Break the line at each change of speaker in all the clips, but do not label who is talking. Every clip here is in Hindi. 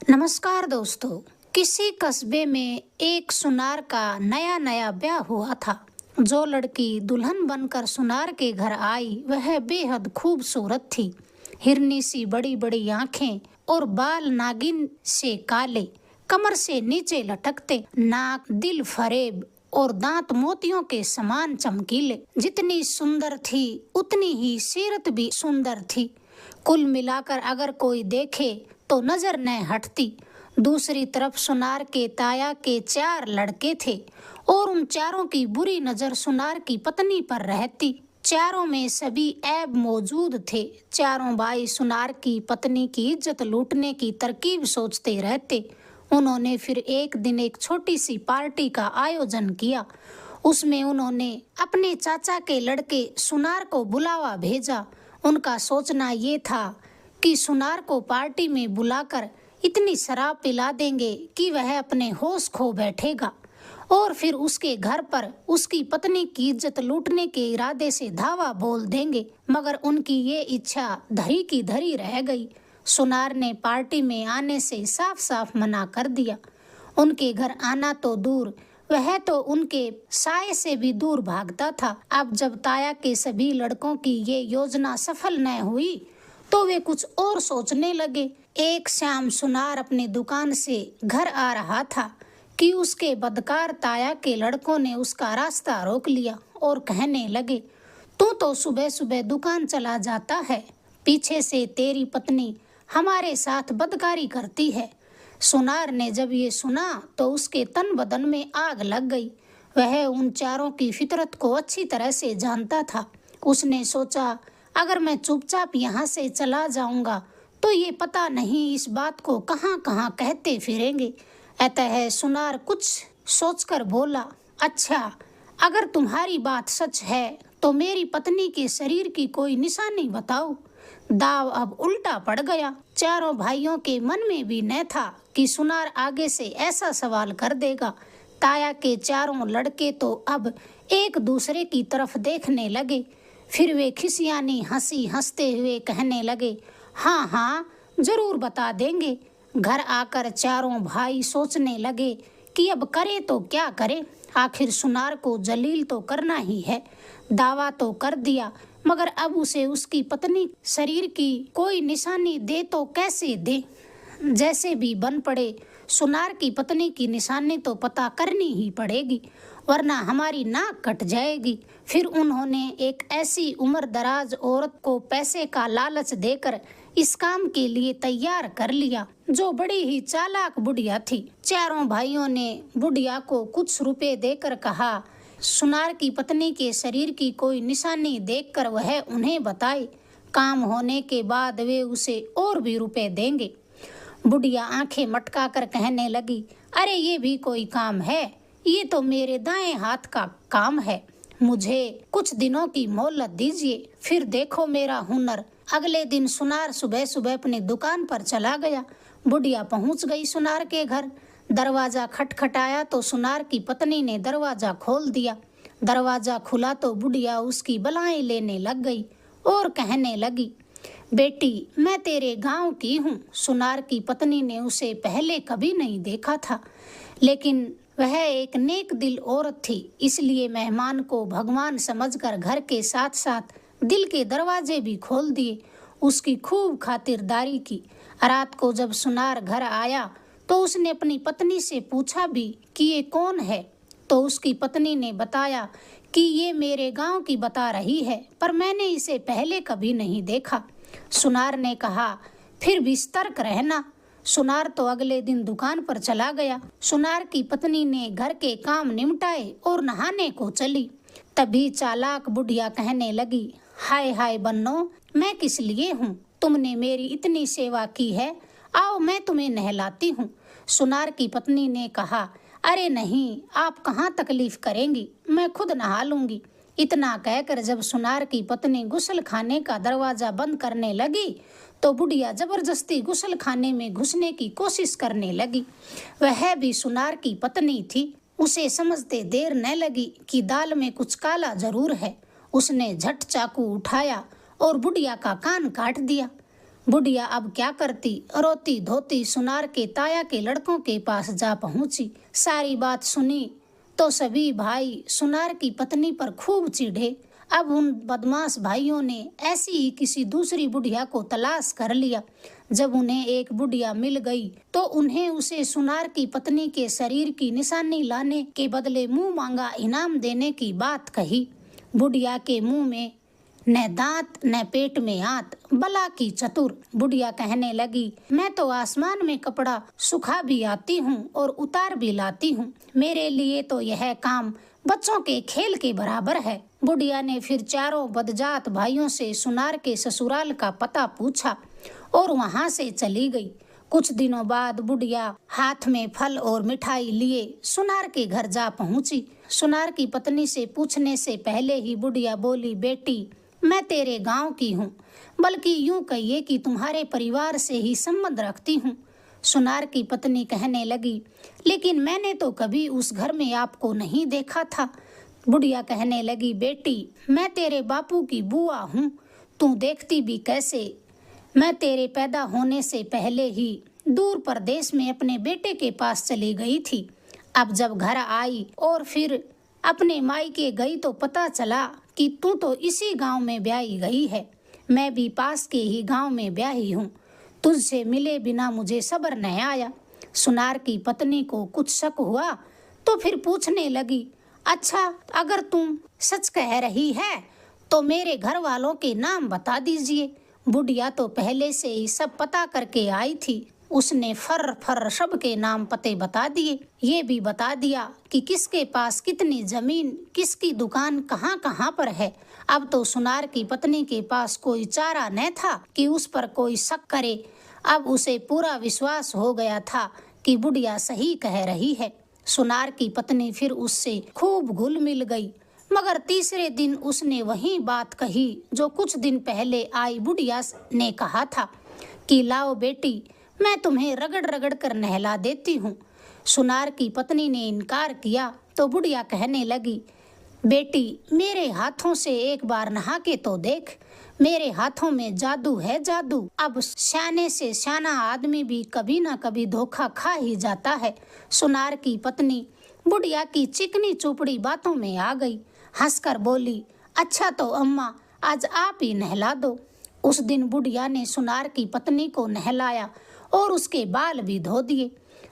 नमस्कार दोस्तों। किसी कस्बे में एक सुनार का नया नया ब्याह हुआ था। जो लड़की दुल्हन बनकर सुनार के घर आई वह बेहद खूबसूरत थी। हिरनी सी बड़ी बड़ी आंखें और बाल नागिन से काले, कमर से नीचे लटकते, नाक दिल फरेब और दांत मोतियों के समान चमकीले। जितनी सुंदर थी उतनी ही सीरत भी सुंदर थी। कुल मिलाकर अगर कोई देखे तो नजर न हटती। दूसरी तरफ सुनार के ताया के 4 लड़के थे और उन चारों की बुरी नजर सुनार की पत्नी पर रहती। चारों में सभी ऐब मौजूद थे। चारों भाई सुनार की पत्नी की इज्जत लूटने की तरकीब सोचते रहते। उन्होंने फिर एक दिन एक छोटी सी पार्टी का आयोजन किया। उसमें उन्होंने अपने चाचा के लड़के सुनार को बुलावा भेजा। उनका सोचना ये था कि सुनार को पार्टी में बुलाकर इतनी शराब पिला देंगे कि वह अपने होश खो बैठेगा और फिर उसके घर पर उसकी पत्नी की इज्जत लूटने के इरादे से धावा बोल देंगे। मगर उनकी ये इच्छा धरी की धरी रह गई। सुनार ने पार्टी में आने से साफ साफ मना कर दिया। उनके घर आना तो दूर, वह तो उनके साये से भी दूर भागता था। अब जब ताया के सभी लड़कों की ये योजना सफल न हुई तो वे कुछ और सोचने लगे। एक शाम सुनार अपनी दुकान से घर आ रहा था कि उसके बदकार ताया के लड़कों ने उसका रास्ता रोक लिया और कहने लगे, तू तो सुबह सुबह दुकान चला जाता है, पीछे से तेरी पत्नी हमारे साथ बदकारी करती है। सुनार ने जब ये सुना तो उसके तन बदन में आग लग गई। वह उन चारों की फितरत को अच्छी तरह से जानता था। उसने सोचा, अगर मैं चुपचाप यहाँ से चला जाऊंगा तो ये पता नहीं इस बात को कहाँ कहाँ कहते फिरेंगे। अतः सुनार कुछ सोचकर बोला, अच्छा, अगर तुम्हारी बात सच है तो मेरी पत्नी के शरीर की कोई निशानी बताओ। दाव अब उल्टा पड़ गया। चारों भाइयों के मन में भी न था कि सुनार आगे से ऐसा सवाल कर देगा। ताया के चारों लड़के तो अब एक दूसरे की तरफ देखने लगे। फिर वे खिसियानी हंसी हंसते हुए कहने लगे, हाँ हाँ, जरूर बता देंगे। घर आकर चारों भाई सोचने लगे कि अब करे तो क्या करे। आखिर सुनार को जलील तो करना ही है। दावा तो कर दिया, मगर अब उसे उसकी पत्नी शरीर की कोई निशानी दे तो कैसे दे। जैसे भी बन पड़े सुनार की पत्नी की निशानी तो पता करनी ही पड़ेगी, वरना हमारी नाक कट जाएगी। फिर उन्होंने एक ऐसी उम्र दराज औरत को पैसे का लालच देकर इस काम के लिए तैयार कर लिया, जो बड़ी ही चालाक बुढ़िया थी। चारों भाइयों ने बुढ़िया को कुछ रुपए देकर कहा, सुनार की पत्नी के शरीर की कोई निशानी देखकर वह उन्हें बताए। काम होने के बाद वे उसे और भी रुपए देंगे। बुढ़िया आंखें मटका कर कहने लगी, अरे ये भी कोई काम है? ये तो मेरे दाएं हाथ का काम है। मुझे कुछ दिनों की मोहलत दीजिए, फिर देखो मेरा हुनर। अगले दिन सुनार सुबह सुबह अपनी दुकान पर चला गया। बुढ़िया पहुंच गई सुनार के घर। दरवाजा खटखटाया तो सुनार की पत्नी ने दरवाजा खोल दिया। दरवाजा खुला तो बुढ़िया उसकी बलाएं लेने लग गई और कहने लगी, बेटी, मैं तेरे गांव की हूँ। सुनार की पत्नी ने उसे पहले कभी नहीं देखा था, लेकिन वह एक नेक दिल औरत थी, इसलिए मेहमान को भगवान समझकर घर के साथ साथ दिल के दरवाजे भी खोल दिए। उसकी खूब खातिरदारी की। रात को जब सुनार घर आया तो उसने अपनी पत्नी से पूछा भी कि ये कौन है। तो उसकी पत्नी ने बताया कि ये मेरे गांव की बता रही है, पर मैंने इसे पहले कभी नहीं देखा। सुनार ने कहा, फिर भी सतर्क रहना। सुनार तो अगले दिन दुकान पर चला गया। सुनार की पत्नी ने घर के काम निपटाए और नहाने को चली। तभी चालाक बुढ़िया कहने लगी, हाय हाय बन्नो, मैं किस लिए हूँ? तुमने मेरी इतनी सेवा की है, आओ मैं तुम्हें नहलाती हूँ। सुनार की पत्नी ने कहा, अरे नहीं, आप कहाँ तकलीफ करेंगी, मैं खुद नहा लूंगी। इतना कहकर जब सुनार की पत्नी गुसल खाने का दरवाजा बंद करने लगी तो बुढ़िया जबरदस्ती गुसल खाने में घुसने की कोशिश करने लगी। वह भी सुनार की पत्नी थी। उसे समझते देर न लगी कि दाल में कुछ काला जरूर है। उसने झट चाकू उठाया और बुढ़िया का कान काट दिया। बुढ़िया अब क्या करती, रोती धोती सुनार के ताया के लड़कों के पास जा पहुंची। सारी बात सुनी तो सभी भाई सुनार की पत्नी पर खूब चिढ़े। अब उन बदमाश भाइयों ने ऐसी ही किसी दूसरी बुढ़िया को तलाश कर लिया। जब उन्हें एक बुढ़िया मिल गई तो उन्हें उसे सुनार की पत्नी के शरीर की निशानी लाने के बदले मुंह मांगा इनाम देने की बात कही। बुढ़िया के मुंह में न दांत न पेट में आंत, बला की चतुर। बुढ़िया कहने लगी, मैं तो आसमान में कपड़ा सुखा भी आती हूँ और उतार भी लाती हूँ। मेरे लिए तो यह काम बच्चों के खेल के बराबर है। बुढ़िया ने फिर चारों बदजात भाइयों से सुनार के ससुराल का पता पूछा और वहाँ से चली गई। कुछ दिनों बाद बुढ़िया हाथ में फल और मिठाई लिए सुनार के घर जा पहुँची। सुनार की पत्नी से पूछने से पहले ही बुढ़िया बोली, बेटी मैं तेरे गांव की हूँ, बल्कि यूं कहिए कि तुम्हारे परिवार से ही संबंध रखती हूँ। सुनार की पत्नी कहने लगी, लेकिन मैंने तो कभी उस घर में आपको नहीं देखा था। बुढ़िया कहने लगी, बेटी मैं तेरे बापू की बुआ हूँ, तू देखती भी कैसे। मैं तेरे पैदा होने से पहले ही दूर परदेश में अपने बेटे के पास चली गई थी। अब जब घर आई और फिर अपने मायके गई तो पता चला कि तू तो इसी गांव में ब्याही गई है। मैं भी पास के ही गांव में ब्याही हूँ। तुझसे मिले बिना मुझे सब्र न आया। सुनार की पत्नी को कुछ शक हुआ तो फिर पूछने लगी, अच्छा अगर तुम सच कह रही है तो मेरे घर वालों के नाम बता दीजिए। बुढ़िया तो पहले से ही सब पता करके आई थी। उसने फर फर सब के नाम पते बता दिए। ये भी बता दिया कि किसके पास कितनी जमीन, किसकी दुकान कहाँ कहाँ पर है। अब तो सुनार की पत्नी के पास कोई चारा न था कि उस पर कोई शक करे। अब उसे पूरा विश्वास हो गया था कि बुढ़िया सही कह रही है। सुनार की पत्नी फिर उससे खूब घुल मिल गई, मगर तीसरे दिन उसने वही बात कही जो कुछ दिन पहले आई बुढ़िया ने कहा था कि लाओ बेटी मैं तुम्हें रगड़ रगड़ कर नहला देती हूँ। सुनार की पत्नी ने इनकार किया तो बुढ़िया कहने लगी, बेटी मेरे हाथों से एक बार नहा के तो देख, मेरे हाथों में जादू है जादू। अब सियाने से सियाना आदमी भी कभी ना कभी धोखा खा ही जाता है। सुनार की पत्नी बुढ़िया की चिकनी चुपड़ी बातों में आ गई, हंसकर बोली, अच्छा तो अम्मा आज आप ही नहला दो। उस दिन बुढ़िया ने सुनार की पत्नी को नहलाया और उसके बाल भी धो दिए।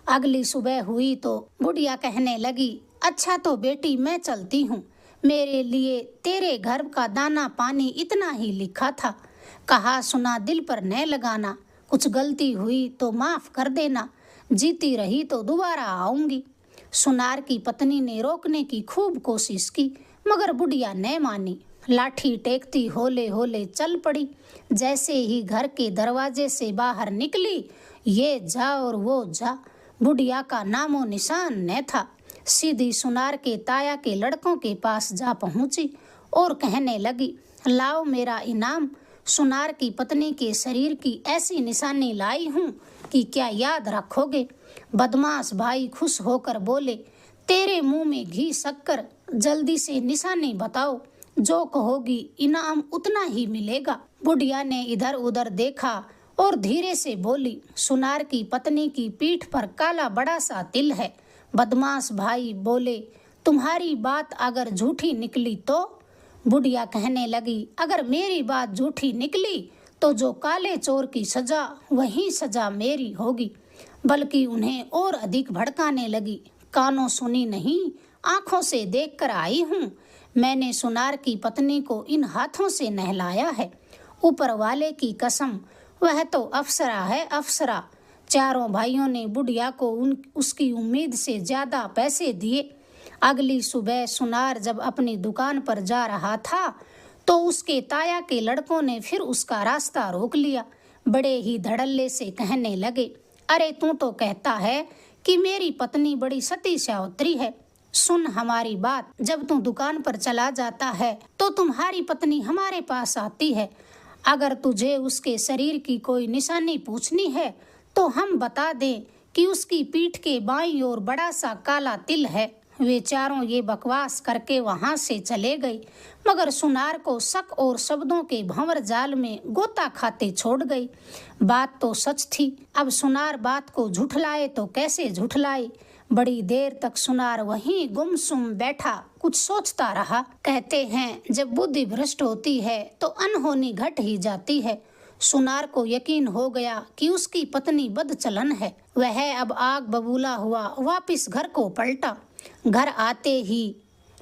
अगली सुबह हुई तो बुढ़िया कहने लगी, अच्छा तो बेटी मैं चलती हूँ, मेरे लिए तेरे घर का दाना पानी इतना ही लिखा था। कहा सुना दिल पर न लगाना, कुछ गलती हुई तो माफ कर देना, जीती रही तो दोबारा आऊंगी। सुनार की पत्नी ने रोकने की खूब कोशिश की मगर बुढ़िया न मानी। लाठी टेकती होले होले चल पड़ी। जैसे ही घर के दरवाजे से बाहर निकली, ये जा और वो जा, बुढ़िया का नामो निशान न था। सीधी सुनार के ताया के लड़कों के पास जा पहुंची और कहने लगी, लाओ मेरा इनाम। सुनार की पत्नी के शरीर की ऐसी निशानी लाई हूँ कि क्या याद रखोगे। बदमाश भाई खुश होकर बोले, तेरे मुंह में घी शक्कर, जल्दी से निशानी बताओ, जो कहोगी इनाम उतना ही मिलेगा। बुढ़िया ने इधर उधर देखा और धीरे से बोली, सुनार की पत्नी की पीठ पर काला बड़ा सा तिल है। बदमाश भाई बोले, तुम्हारी बात अगर झूठी निकली तो। बुढ़िया कहने लगी, अगर मेरी बात झूठी निकली तो जो काले चोर की सजा वही सजा मेरी होगी। बल्कि उन्हें और अधिक भड़काने लगी, कानों सुनी नहीं आंखों से देखकर आई हूँ। मैंने सुनार की पत्नी को इन हाथों से नहलाया है। ऊपर वाले की कसम, वह तो अप्सरा है अप्सरा। चारों भाइयों ने बुढ़िया को उसकी उम्मीद से ज्यादा पैसे दिए। अगली सुबह सुनार जब अपनी दुकान पर जा रहा था तो उसके ताया के लड़कों ने फिर उसका रास्ता रोक लिया। बड़े ही धड़ल्ले से कहने लगे, अरे तू तो कहता है कि मेरी पत्नी बड़ी सती सावित्री है। सुन हमारी बात, जब तू दुकान पर चला जाता है तो तुम्हारी पत्नी हमारे पास आती है। अगर तुझे उसके शरीर की कोई निशानी पूछनी है तो हम बता दें कि उसकी पीठ के बाईं ओर बड़ा सा काला तिल है, वे चारों ये बकवास करके वहां से चले गए, मगर सुनार को शक और शब्दों के भंवर जाल में गोता खाते छोड़ गई। बात तो सच थी, अब सुनार बात को झुठलाए तो कैसे झुठलाए। बड़ी देर तक सुनार वहीं गुमसुम बैठा कुछ सोचता रहा। कहते हैं जब बुद्धि भ्रष्ट होती है तो अनहोनी घट ही जाती है। सुनार को यकीन हो गया कि उसकी पत्नी बदचलन है। वह अब आग बबूला हुआ वापिस घर को पलटा। घर आते ही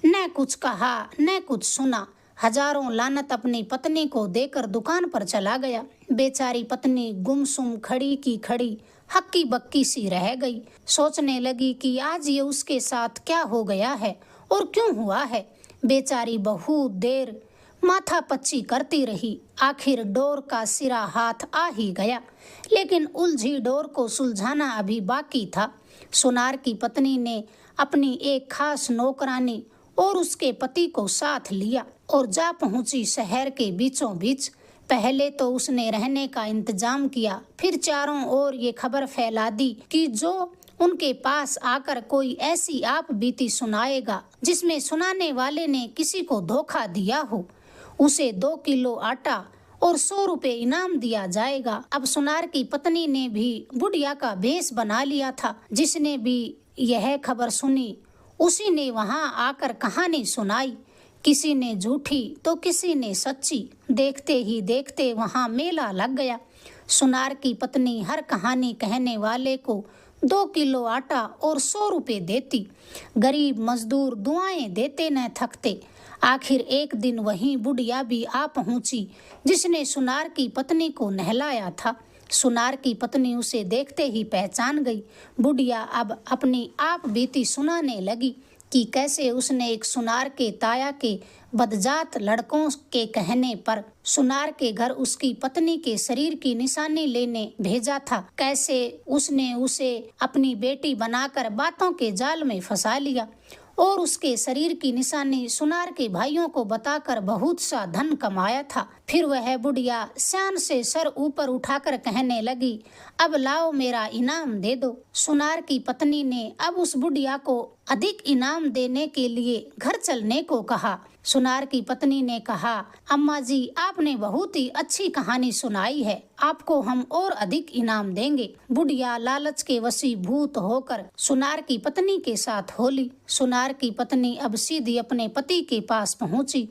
न कुछ कहा न कुछ सुना, हजारों लानत अपनी पत्नी को देकर दुकान पर चला गया। बेचारी पत्नी गुमसुम खड़ी की खड़ी हक्की बक्की सी रह गई। सोचने लगी कि आज ये उसके साथ क्या हो गया है और क्यों हुआ है। बेचारी बहुत देर माथा पच्ची करती रही। आखिर डोर का सिरा हाथ आ ही गया, लेकिन उलझी डोर को सुलझाना अभी बाकी था। सुनार की पत्नी ने अपनी एक खास नौकरानी और उसके पति को साथ लिया और जा पहुंची शहर के बीचों बीच। पहले तो उसने रहने का इंतजाम किया, फिर चारों ओर ये खबर फैला दी कि जो उनके पास आकर कोई ऐसी आप बीती सुनाएगा जिसमें सुनाने वाले ने किसी को धोखा दिया हो, उसे 2 किलो आटा और 100 रुपए इनाम दिया जाएगा। अब सुनार की पत्नी ने भी बुढ़िया का भेष बना लिया था। जिसने भी यह खबर सुनी उसी ने वहां आकर कहानी सुनाई। किसी ने झूठी तो किसी ने सच्ची। देखते ही देखते वहां मेला लग गया। सुनार की पत्नी हर कहानी कहने वाले को 2 किलो आटा और 100 रुपए देती। गरीब मजदूर दुआएं देते न थकते। आखिर एक दिन वहीं बुढ़िया भी आ पहुंची जिसने सुनार की पत्नी को नहलाया था। सुनार की पत्नी उसे देखते ही पहचान गई। बुढ़िया अब अपनी आप बीती सुनाने लगी कि कैसे उसने एक सुनार के ताया के बदजात लड़कों के कहने पर सुनार के घर उसकी पत्नी के शरीर की निशानी लेने भेजा था। कैसे उसने उसे अपनी बेटी बनाकर बातों के जाल में फंसा लिया और उसके शरीर की निशानी सुनार के भाइयों को बताकर बहुत सा धन कमाया था। फिर वह बुढ़िया शान से सर ऊपर उठाकर कहने लगी, अब लाओ मेरा इनाम दे दो। सुनार की पत्नी ने अब उस बुढ़िया को अधिक इनाम देने के लिए घर चलने को कहा। सुनार की पत्नी ने कहा, अम्मा जी आपने बहुत ही अच्छी कहानी सुनाई है, आपको हम और अधिक इनाम देंगे। बुढ़िया लालच के वशीभूत होकर सुनार की पत्नी के साथ हो ली। सुनार की पत्नी अब सीधी अपने पति के पास पहुंची,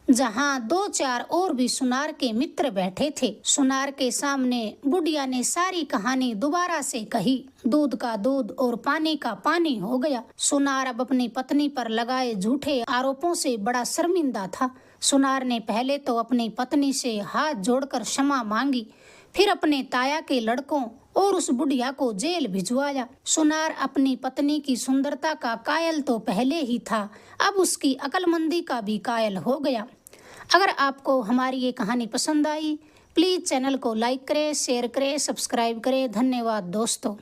जहां 2-4 और भी सुनार के मित्र बैठे थे। सुनार के सामने बुढ़िया ने सारी कहानी दोबारा से कही। दूध का दूध और पानी का पानी हो गया। सुनार अब अपनी पत्नी पर लगाए झूठे आरोपों से बड़ा शर्मिंदा था। सुनार ने पहले तो अपनी पत्नी से हाथ जोड़कर क्षमा मांगी, फिर अपने ताया के लड़कों और उस बुढ़िया को जेल भिजवाया। सुनार अपनी पत्नी की सुंदरता का कायल तो पहले ही था, अब उसकी अक्लमंदी का भी कायल हो गया। अगर आपको हमारी ये कहानी पसंद आई, प्लीज़ चैनल को लाइक करें, शेयर करें, सब्सक्राइब करें। धन्यवाद दोस्तों।